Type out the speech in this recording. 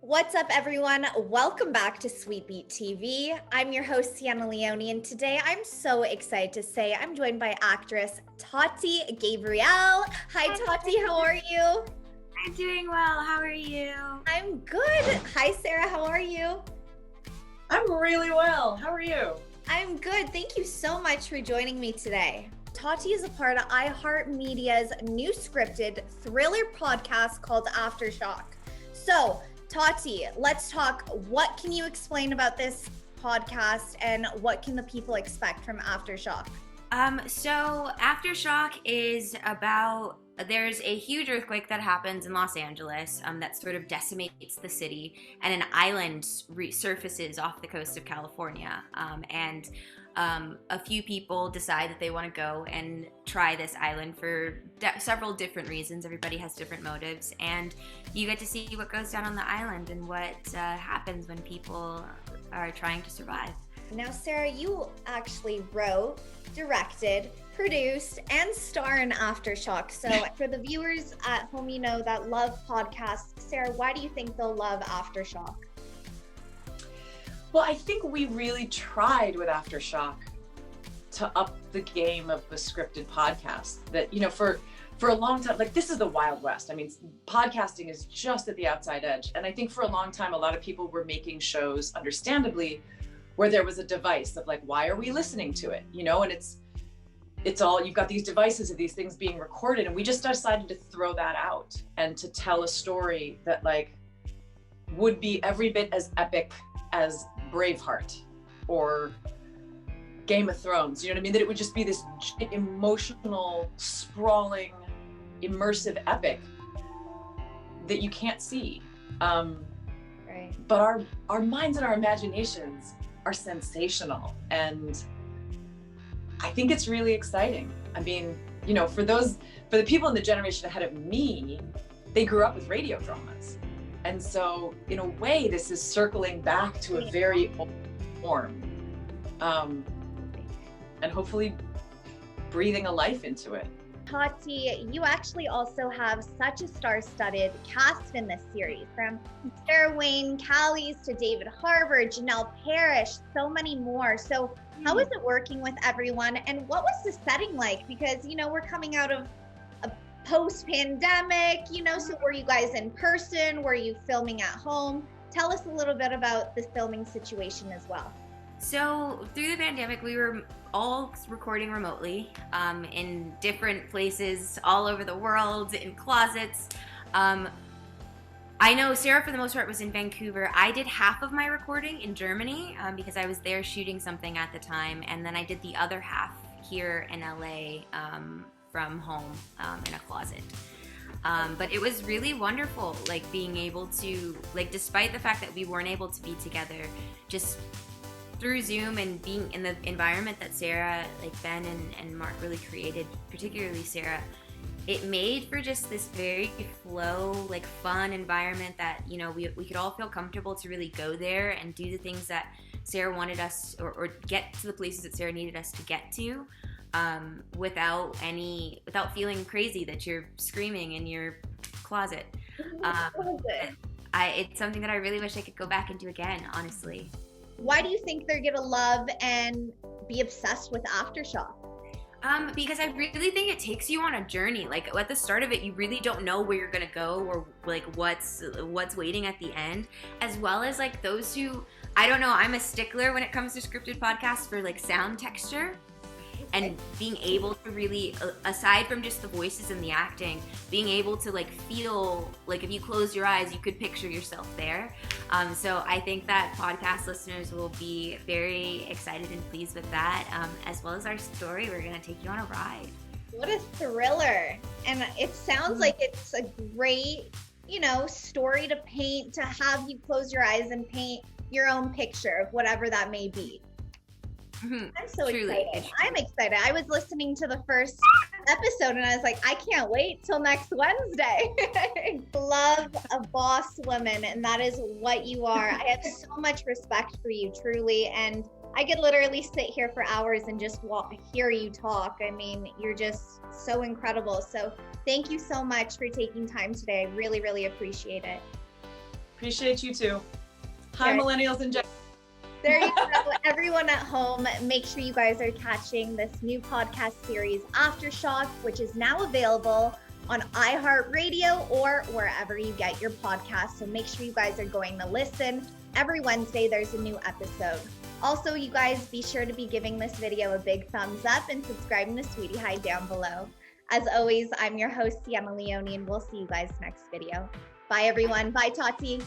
What's up, everyone? Welcome back to Sweet Beat TV. I'm your host, Sienna Leone, and today I'm so excited to say I'm joined by actress Tati Gabrielle. Hi, Tati. How are you? I'm doing well. How are you? I'm good. Hi, Sarah. How are you? I'm really well. How are you? I'm good. Thank you so much for joining me today. Tati is a part of iHeartMedia's new scripted thriller podcast called Aftershock. So, Tati, let's talk. What can you explain about this podcast and what can the people expect from Aftershock? So Aftershock is about, there's a huge earthquake that happens in Los Angeles that sort of decimates the city, and an island resurfaces off the coast of California. And a few people decide that they want to go and try this island for several different reasons. Everybody has different motives, and you get to see what goes down on the island and what happens when people are trying to survive. Now, Sarah, you actually wrote, directed, produced, and star in Aftershock. So for the viewers at home, that love podcasts, Sarah, why do you think they'll love Aftershock? Well, I think we really tried with Aftershock to up the game of the scripted podcast. That, for a long time, like, this is the Wild West. I mean, podcasting is just at the outside edge. And I think for a long time, a lot of people were making shows, understandably, where there was a device of like, why are we listening to it? And it's all, you've got these devices of these things being recorded. And we just decided to throw that out and to tell a story that like would be every bit as epic as Braveheart or Game of Thrones. You know what I mean? That it would just be this emotional, sprawling, immersive epic that you can't see. Right. But our minds and our imaginations are sensational, and I think it's really exciting. I mean, for the people in the generation ahead of me, they grew up with radio dramas. And so, in a way, this is circling back to a very old form, and hopefully breathing a life into it. Tati, you actually also have such a star-studded cast in this series, from Sarah Wayne, Callies to David Harbour, Janelle Parrish, so many more. So how is it working with everyone, and what was the setting like? Because, we're coming out of a post-pandemic, so were you guys in person? Were you filming at home? Tell us a little bit about the filming situation as well. So through the pandemic, we were all recording remotely in different places all over the world, in closets. I know Sarah, for the most part, was in Vancouver. I did half of my recording in Germany because I was there shooting something at the time, and then I did the other half here in LA from home in a closet. But it was really wonderful, like being able to, like, despite the fact that we weren't able to be together, just through Zoom and being in the environment that Sarah, like Ben and Mark really created, particularly Sarah, it made for just this very flow, like fun environment that, we could all feel comfortable to really go there and do the things that Sarah wanted us, or get to the places that Sarah needed us to get to, without feeling crazy that you're screaming in your closet. It's something that I really wish I could go back and do again, honestly. Why do you think they're gonna love and be obsessed with Aftershock? Because I really think it takes you on a journey. Like, at the start of it, you really don't know where you're gonna go, or like what's waiting at the end. As well as like those who, I don't know, I'm a stickler when it comes to scripted podcasts for like sound texture. And being able to really, aside from just the voices and the acting, being able to like feel, like if you close your eyes, you could picture yourself there. So I think that podcast listeners will be very excited and pleased with that, as well as our story. We're gonna take you on a ride. What a thriller. And it sounds like it's a great, story to paint, to have you close your eyes and paint your own picture of whatever that may be. Mm-hmm. I'm so Truly. excited. I'm excited. I was listening to the first episode and I was like, I can't wait till next Wednesday. Love a boss woman, and that is what you are. I have so much respect for you, truly. And I could literally sit here for hours and just hear you talk. I mean, you're just so incredible. So thank you so much for taking time today. I really, really appreciate it. Appreciate you too. Hi, millennials and Gen. There you go. Everyone at home, make sure you guys are catching this new podcast series, Aftershock, which is now available on Iheart Radio or wherever you get your podcasts. So make sure you guys are going to listen. Every Wednesday, there's a new episode. Also, you guys, be sure to be giving this video a big thumbs up and subscribing to Sweetie High down below. As always, I'm your host, Sienna Leone, and we'll see you guys next video. Bye, everyone. Bye, Tati.